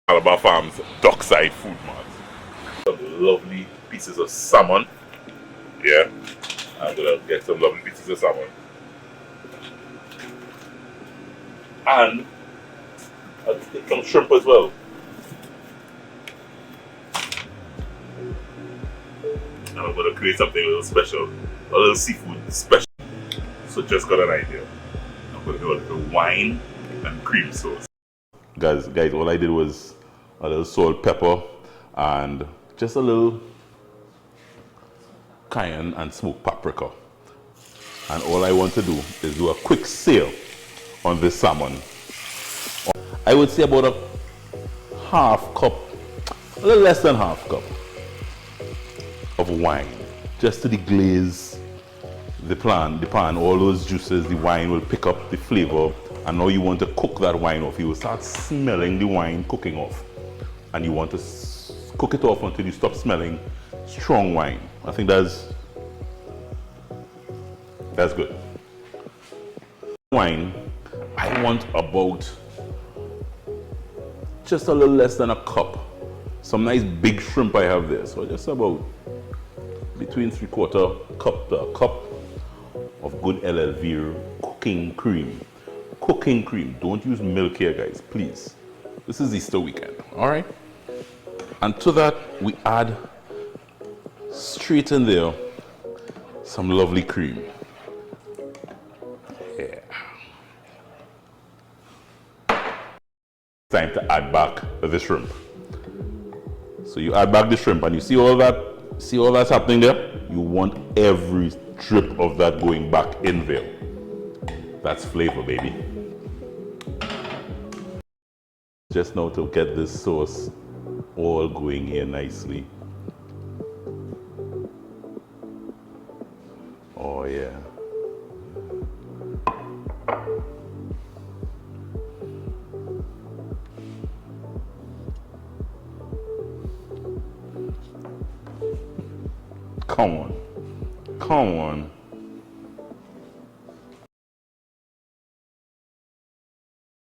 Malabar Farms Dockside Food Mart. Some lovely pieces of salmon. Yeah, I'm gonna get some lovely pieces of salmon. And I'll take some shrimp as well. And I'm gonna create something a little special, a little seafood special. So just got an idea. I'm gonna do a little wine and cream sauce. Guys, all I did was a little salt, pepper, and just a little cayenne and smoked paprika. And all I want to do is do a quick sear on this salmon. I would say about a half cup, a little less than half cup of wine, just to deglaze the pan, all those juices, the wine will pick up the flavor, and now you want to cook that wine off. You will start smelling the wine cooking off, and you want to cook it off until you stop smelling strong wine. I think that's good. Wine, I want about just a little less than a cup. Some nice big shrimp I have there, so just about between 3/4 cup to a cup of good LLV cooking cream. Cooking cream. Don't use milk here, guys, please. This is Easter weekend, all right? And to that, we add straight in there some lovely cream. Yeah. Time to add back the shrimp. So you add back the shrimp, and you see all that's happening there? You want every drip of that going back in there. That's flavor, baby. Just now to get this sauce all going here nicely. Oh yeah. Come on.